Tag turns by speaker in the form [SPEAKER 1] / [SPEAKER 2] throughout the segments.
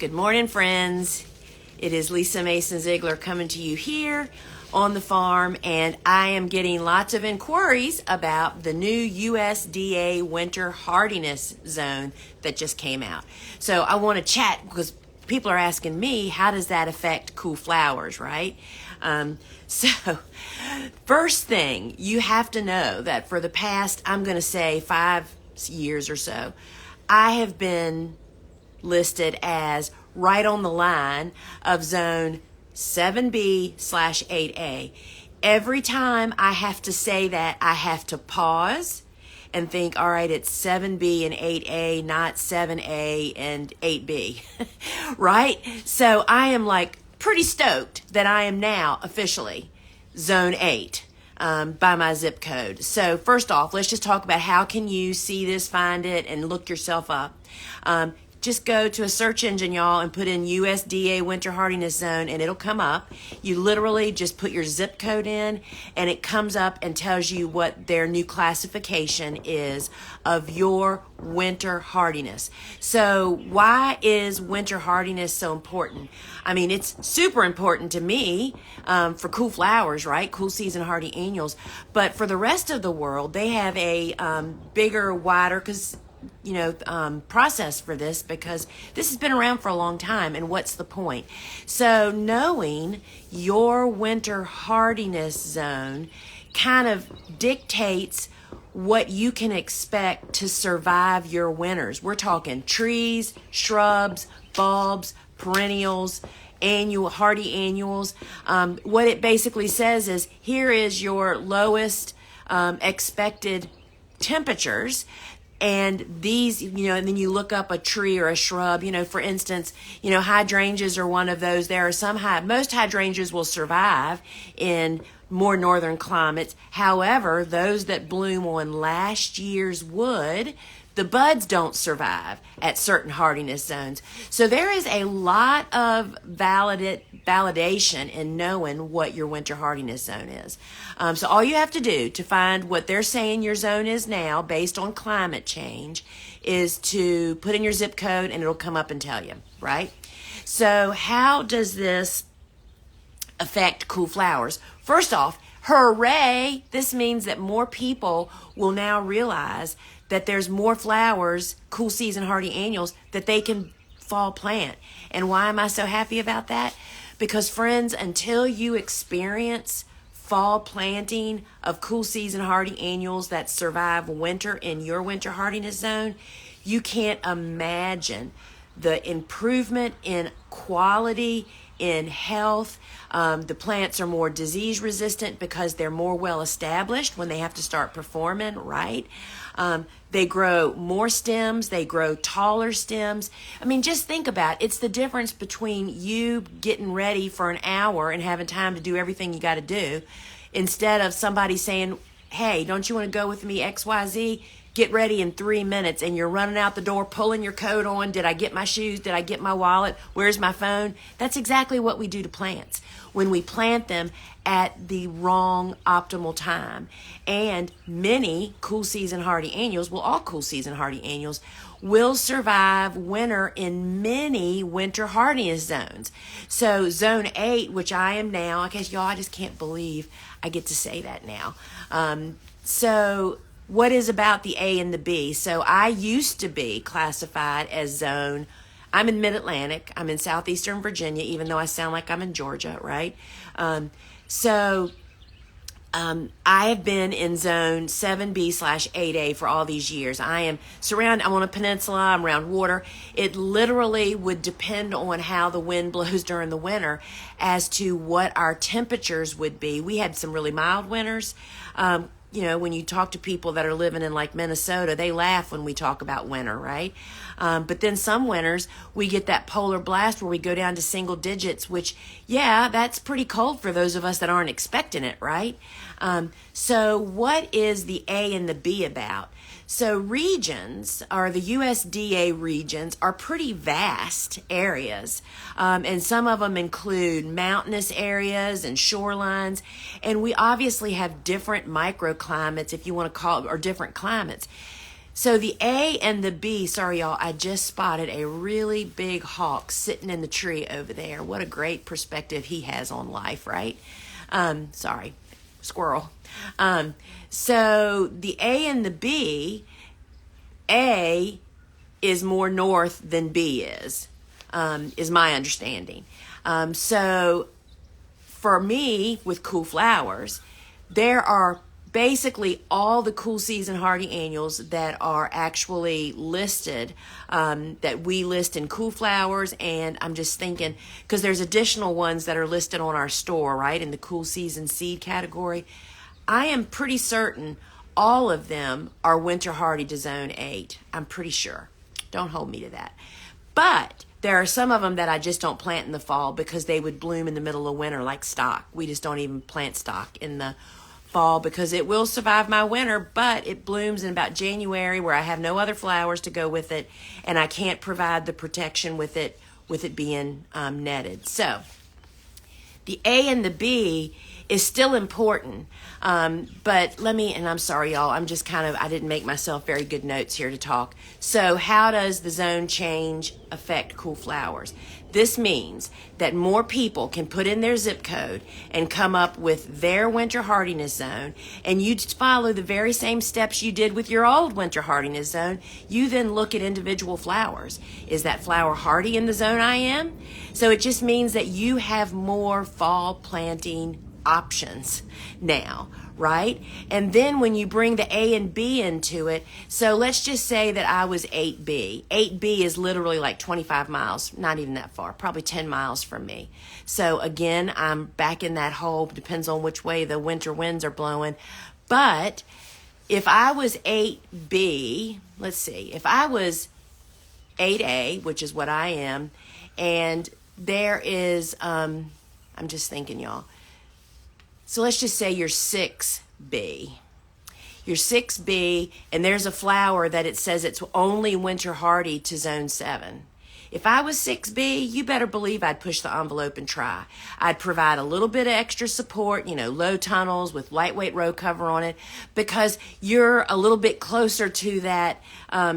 [SPEAKER 1] Good morning, friends. It is Lisa Mason Ziegler coming to you here on the farm, and I am getting lots of inquiries about the new USDA Winter hardiness zone that just came out. So I want to chat because people are asking me, how does that affect cool flowers, right? So first thing, you have to know that for the past, I'm going to say 5 years or so, I have been listed as right on the line of zone 7B/8A. Every time I have to say that, I have to pause and think, all right, it's 7B and 8A, not 7A and 8B, right? So I am like pretty stoked that I am now officially zone 8 by my zip code. So first off, let's just talk about how can you see this, find it, and look yourself up. Just go to a search engine, y'all, and put in USDA Winter Hardiness Zone, and it'll come up. You literally just put your zip code in, and it comes up and tells you what their new classification is of your winter hardiness. So why is winter hardiness so important? I mean, it's super important to me for cool flowers, right? Cool season hardy annuals. But for the rest of the world, they have a bigger, wider, process for this, because this has been around for a long time. And what's the point? So knowing your winter hardiness zone kind of dictates what you can expect to survive your winters. We're talking trees, shrubs, bulbs, perennials, hardy annuals. What it basically says is, here is your lowest expected temperatures. And these, and then you look up a tree or a shrub, for instance, hydrangeas are one of those. There are most hydrangeas will survive in more northern climates. However, those that bloom on last year's wood, the buds don't survive at certain hardiness zones. So there is a lot of validation in knowing what your winter hardiness zone is. So all you have to do to find what they're saying your zone is now based on climate change is to put in your zip code, and it'll come up and tell you, right? So how does this affect cool flowers? First off, hooray! This means that more people will now realize that there's more flowers, cool season hardy annuals, that they can fall plant. And why am I so happy about that? Because friends, until you experience fall planting of cool season hardy annuals that survive winter in your winter hardiness zone, you can't imagine the improvement in quality, in health. The plants are more disease resistant because they're more well established when they have to start performing, right? They grow more stems, they grow taller stems. I mean, just think about it. It's the difference between you getting ready for an hour and having time to do everything you got to do, instead of somebody saying, hey, don't you want to go with me XYZ? Get ready in 3 minutes, and you're running out the door, pulling your coat on. Did I get my shoes? Did I get my wallet? Where's my phone? That's exactly what we do to plants when we plant them at the wrong optimal time. And many cool season hardy annuals, all cool season hardy annuals, will survive winter in many winter hardiness zones. So zone 8, which I am now, I guess y'all, I just can't believe I get to say that now. So what is about the A and the B? So I used to be classified as zone, I'm in mid-Atlantic, I'm in southeastern Virginia, even though I sound like I'm in Georgia, right? I have been in zone 7B/8A for all these years. I'm on a peninsula, I'm around water. It literally would depend on how the wind blows during the winter as to what our temperatures would be. We had some really mild winters. When you talk to people that are living in like Minnesota, they laugh when we talk about winter, right? But then some winters, we get that polar blast where we go down to single digits, which, yeah, that's pretty cold for those of us that aren't expecting it, right? So what is the A and the B about? So regions, or the USDA regions, are pretty vast areas, and some of them include mountainous areas and shorelines, and we obviously have different microclimates, if you want to call it, or different climates. So the A and the B, sorry y'all, I just spotted a really big hawk sitting in the tree over there. What a great perspective he has on life, right? Sorry, squirrel. So the A and the B, A is more north than B is my understanding. So for me, with cool flowers, there are basically all the cool season hardy annuals that are actually listed, that we list in cool flowers. And I'm just thinking, because there's additional ones that are listed on our store, right, in the cool season seed category. I am pretty certain all of them are winter hardy to zone 8. I'm pretty sure. Don't hold me to that. But there are some of them that I just don't plant in the fall because they would bloom in the middle of winter like stock. We just don't even plant stock in the fall because it will survive my winter, but it blooms in about January where I have no other flowers to go with it, and I can't provide the protection with it being netted. So the A and the B is still important, but and I'm sorry y'all, I didn't make myself very good notes here to talk. So how does the zone change affect cool flowers? This means that more people can put in their zip code and come up with their winter hardiness zone, and you follow the very same steps you did with your old winter hardiness zone. You then look at individual flowers. Is that flower hardy in the zone I am? So it just means that you have more fall planting options now, right? And then when you bring the A and B into it, so let's just say that I was 8B. 8B is literally like 25 miles, not even that far, probably 10 miles from me. So again, I'm back in that hole, depends on which way the winter winds are blowing. But if I was 8B, let's see, if I was 8A, which is what I am, and there is, I'm just thinking, y'all. So let's just say you're 6B. You're 6B, and there's a flower that it says it's only winter hardy to zone 7. If I was 6B, you better believe I'd push the envelope and try. I'd provide a little bit of extra support, low tunnels with lightweight row cover on it, because you're a little bit closer to that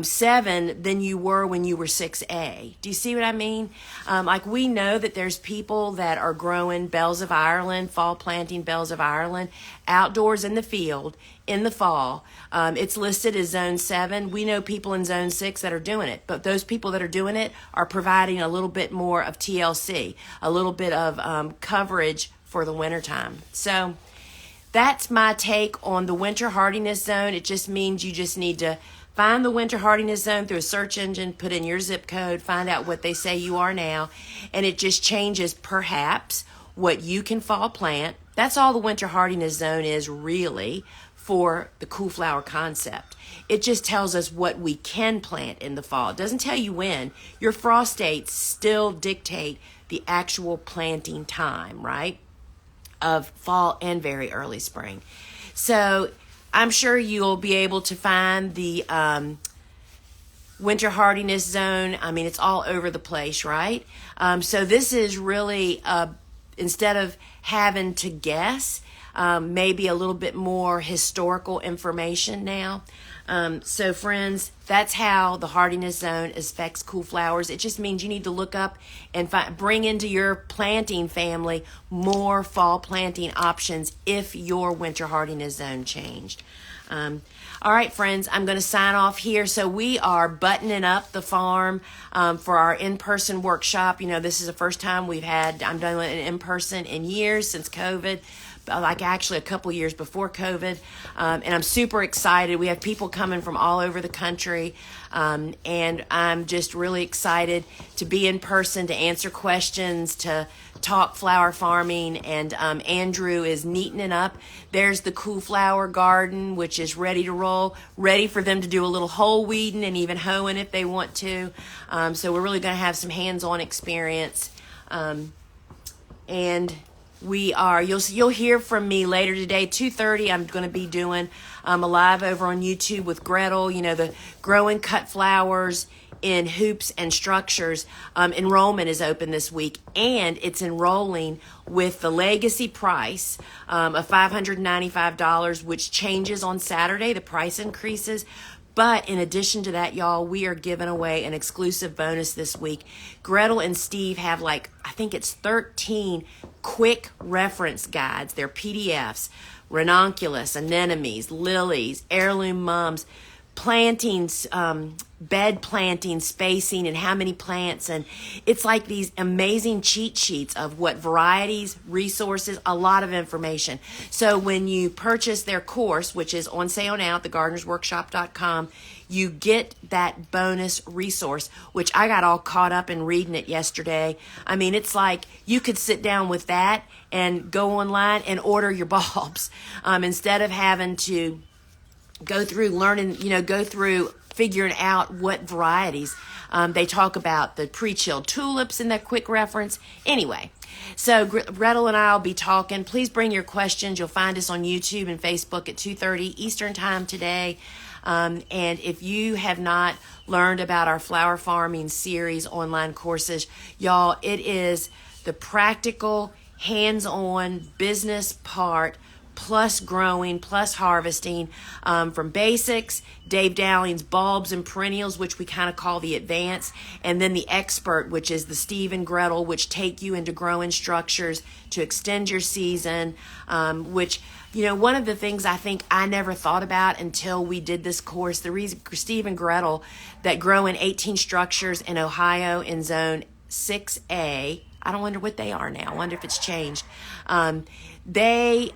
[SPEAKER 1] 7 than you were when you were 6A. Do you see what I mean? Like we know that there's people that are growing bells of Ireland, fall planting bells of Ireland, outdoors in the field in the fall. It's listed as zone 7. We know people in zone 6 that are doing it, but those people that are doing it are providing a little bit more of TLC, a little bit of coverage for the wintertime. So that's my take on the winter hardiness zone. It just means you just need to find the winter hardiness zone through a search engine, put in your zip code, find out what they say you are now, and it just changes perhaps what you can fall plant. That's all the winter hardiness zone is really for the cool flower concept. It just tells us what we can plant in the fall. It doesn't tell you when. Your frost dates still dictate the actual planting time, right? Of fall and very early spring. So I'm sure you'll be able to find the winter hardiness zone. I mean, it's all over the place, right? So this is really, instead of having to guess, maybe a little bit more historical information now. So friends, that's how the hardiness zone affects cool flowers. It just means you need to look up and bring into your planting family more fall planting options if your winter hardiness zone changed. All right, friends, I'm going to sign off here. So we are buttoning up the farm for our in-person workshop. This is the first time I'm doing it in person in years since COVID. Like actually a couple years before COVID, and I'm super excited. We have people coming from all over the country, and I'm just really excited to be in person, to answer questions, to talk flower farming, and Andrew is neatening up. There's the cool flower garden, which is ready to roll, ready for them to do a little whole weeding and even hoeing if they want to. So we're really going to have some hands-on experience, and you'll hear from me later today, 2:30. I'm going to be doing a live over on YouTube with Gretel, the growing cut flowers in hoops and structures. Enrollment is open this week, and it's enrolling with the legacy price of $595, which changes on Saturday. The price increases. But in addition to that, y'all, we are giving away an exclusive bonus this week. Gretel and Steve have I think it's 13 quick reference guides. They're PDFs, ranunculus, anemones, lilies, heirloom mums, plantings, bed planting, spacing, and how many plants. And it's like these amazing cheat sheets of what varieties, resources, a lot of information. So when you purchase their course, which is on sale now at thegardenersworkshop.com, you get that bonus resource, which I got all caught up in reading it yesterday. I mean, it's like you could sit down with that and go online and order your bulbs instead of having to go through learning, go through figuring out what varieties. They talk about the pre-chilled tulips in that quick reference. Anyway, so Gretel and I will be talking. Please bring your questions. You'll find us on YouTube and Facebook at 2:30 Eastern Time today. And if you have not learned about our flower farming series online courses, y'all, it is the practical, hands-on business part plus growing, plus harvesting, from basics, Dave Dowling's bulbs and perennials, which we kind of call the advanced, and then the expert, which is the Steve and Gretel, which take you into growing structures to extend your season, which, one of the things I think I never thought about until we did this course, the reason Steve and Gretel that grow in 18 structures in Ohio in zone 6A, I don't wonder what they are now. I wonder if it's changed. They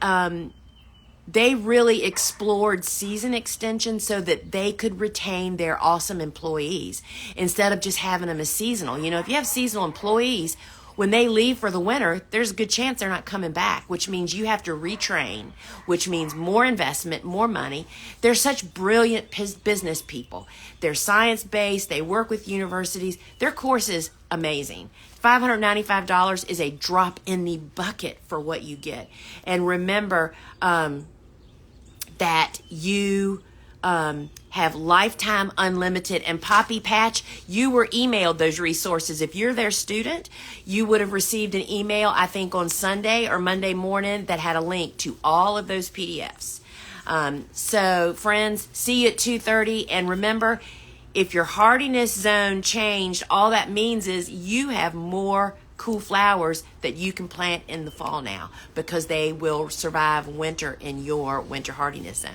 [SPEAKER 1] really explored season extension so that they could retain their awesome employees instead of just having them as seasonal. If you have seasonal employees, when they leave for the winter, there's a good chance they're not coming back, which means you have to retrain, which means more investment, more money. They're such brilliant business people. They're science-based. They work with universities. Their course is amazing. $595 is a drop in the bucket for what you get. And remember that you have lifetime unlimited. And Poppy Patch, you were emailed those resources. If you're their student, you would have received an email, I think on Sunday or Monday morning, that had a link to all of those PDFs. So friends, see you at 2:30. And remember, if your hardiness zone changed, all that means is you have more cool flowers that you can plant in the fall now because they will survive winter in your winter hardiness zone.